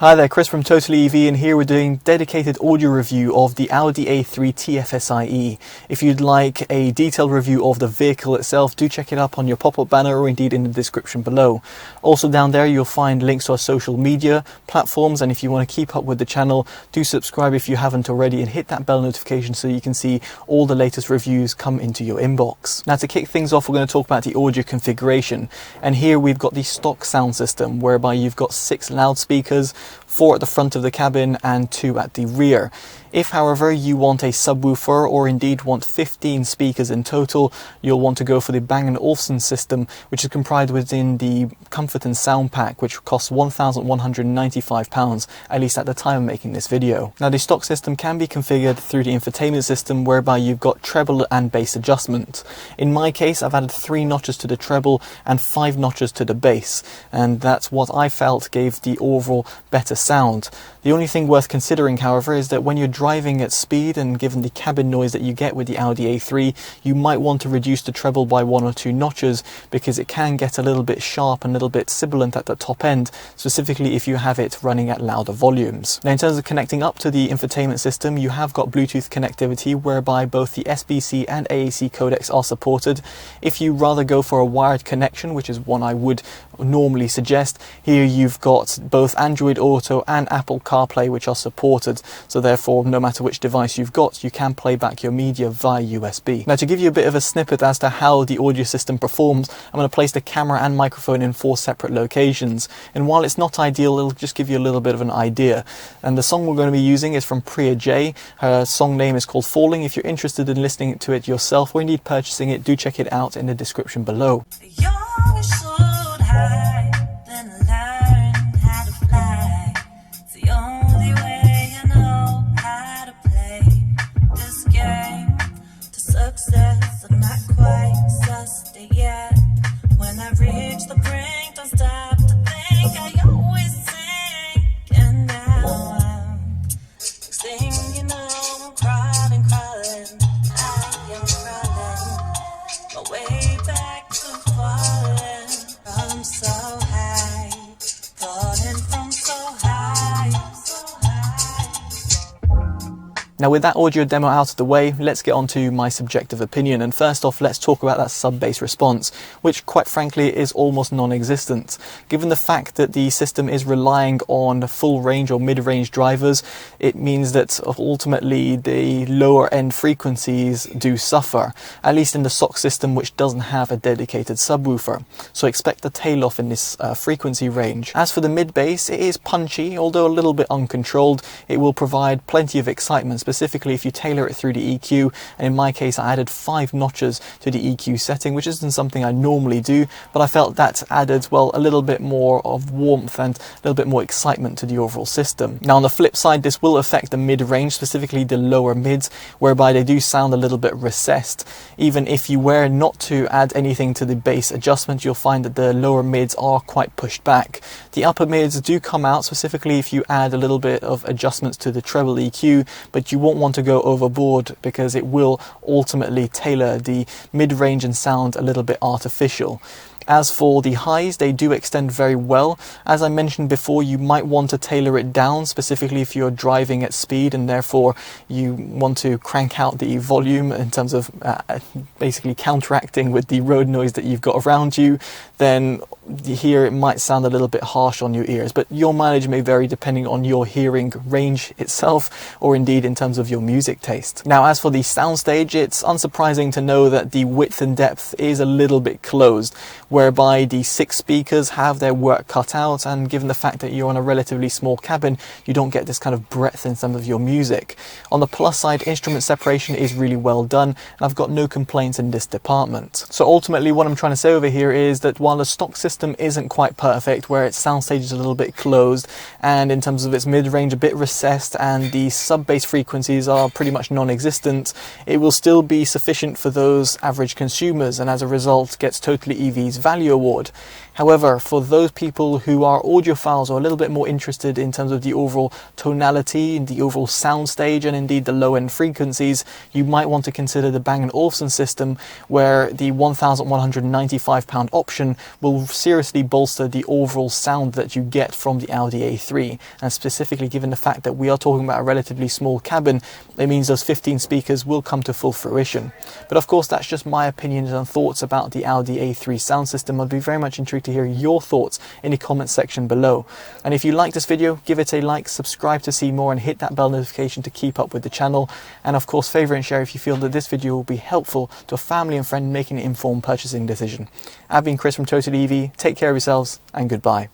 Hi there, Chris from TotallyEV, and here we're doing dedicated audio review of the Audi A3 TFSIe. If you'd like a detailed review of the vehicle itself, do check it up on your pop-up banner or indeed in the description below. Also down there you'll find links to our social media platforms, and if you want to keep up with the channel, do subscribe if you haven't already and hit that bell notification so you can see all the latest reviews come into your inbox. Now, to kick things off, we're going to talk about the audio configuration, and here we've got the stock sound system whereby you've got 6 loudspeakers, 4 at the front of the cabin and 2 at the rear. If, however, you want a subwoofer or indeed want 15 speakers in total, you'll want to go for the Bang & Olufsen system, which is comprised within the Comfort & Sound Pack, which costs £1,195, at least at the time of making this video. Now, the stock system can be configured through the infotainment system, whereby you've got treble and bass adjustment. In my case, I've added 3 notches to the treble and 5 notches to the bass, and that's what I felt gave the overall better sound. The only thing worth considering, however, is that when you're driving at speed and given the cabin noise that you get with the Audi A3, you might want to reduce the treble by 1 or 2 notches because it can get a little bit sharp and a little bit sibilant at the top end, specifically if you have it running at louder volumes. Now, in terms of connecting up to the infotainment system, you have got Bluetooth connectivity whereby both the SBC and AAC codecs are supported. If you rather go for a wired connection, which is one I would normally suggest, here you've got both Android Auto and Apple CarPlay which are supported, so therefore no matter which device you've got, you can play back your media via USB. Now, to give you a bit of a snippet as to how the audio system performs, I'm going to place the camera and microphone in 4 separate locations, and while it's not ideal, it'll just give you a little bit of an idea. And the song we're going to be using is from Priya J. Her song name is called Falling. If you're interested in listening to it yourself or indeed purchasing it, do check it out in the description below. Now, with that audio demo out of the way, let's get on to my subjective opinion. And first off, let's talk about that sub-bass response, which quite frankly is almost non-existent. Given the fact that the system is relying on full range or mid-range drivers, it means that ultimately the lower end frequencies do suffer, at least in the stock system, which doesn't have a dedicated subwoofer. So expect a tail off in this frequency range. As for the mid-bass, it is punchy, although a little bit uncontrolled. It will provide plenty of excitement, specifically if you tailor it through the EQ, and in my case I added 5 notches to the EQ setting, which isn't something I normally do, but I felt that added, well, a little bit more of warmth and a little bit more excitement to the overall system. Now, on the flip side, this will affect the mid-range, specifically the lower mids, whereby they do sound a little bit recessed. Even if you were not to add anything to the bass adjustment, you'll find that the lower mids are quite pushed back. The upper mids do come out, specifically if you add a little bit of adjustments to the treble EQ, but you won't want to go overboard because it will ultimately tailor the mid-range and sound a little bit artificial. As for the highs, they do extend very well. As I mentioned before, you might want to tailor it down, specifically if you're driving at speed and therefore you want to crank out the volume in terms of basically counteracting with the road noise that you've got around you. Then here it might sound a little bit harsh on your ears, but your mileage may vary depending on your hearing range itself or indeed in terms of your music taste. Now, as for the Soundstage, it's unsurprising to know that the width and depth is a little bit closed, whereby the 6 speakers have their work cut out, and given the fact that you're on a relatively small cabin, you don't get this kind of breadth in some of your music. On the plus side, instrument separation is really well done, and I've got no complaints in this department. So ultimately what I'm trying to say over here is that while the stock system isn't quite perfect, where its soundstage is a little bit closed and in terms of its mid-range a bit recessed and the sub-bass frequencies are pretty much non-existent, it will still be sufficient for those average consumers, and as a result gets TotallyEV's Value Award. However, for those people who are audiophiles or a little bit more interested in terms of the overall tonality and the overall soundstage and indeed the low-end frequencies, you might want to consider the Bang & Olufsen system, where the £1,195 option will seriously bolster the overall sound that you get from the Audi A3. And specifically given the fact that we are talking about a relatively small cabin, it means those 15 speakers will come to full fruition. But of course, that's just my opinions and thoughts about the Audi A3 sound system. I'd be very much intrigued to hear your thoughts in the comment section below. And if you like this video, give it a like, subscribe to see more, and hit that bell notification to keep up with the channel. And of course, favourite and share if you feel that this video will be helpful to a family and friend making an informed purchasing decision. I've been Chris from TotallyEV. Take care of yourselves and goodbye.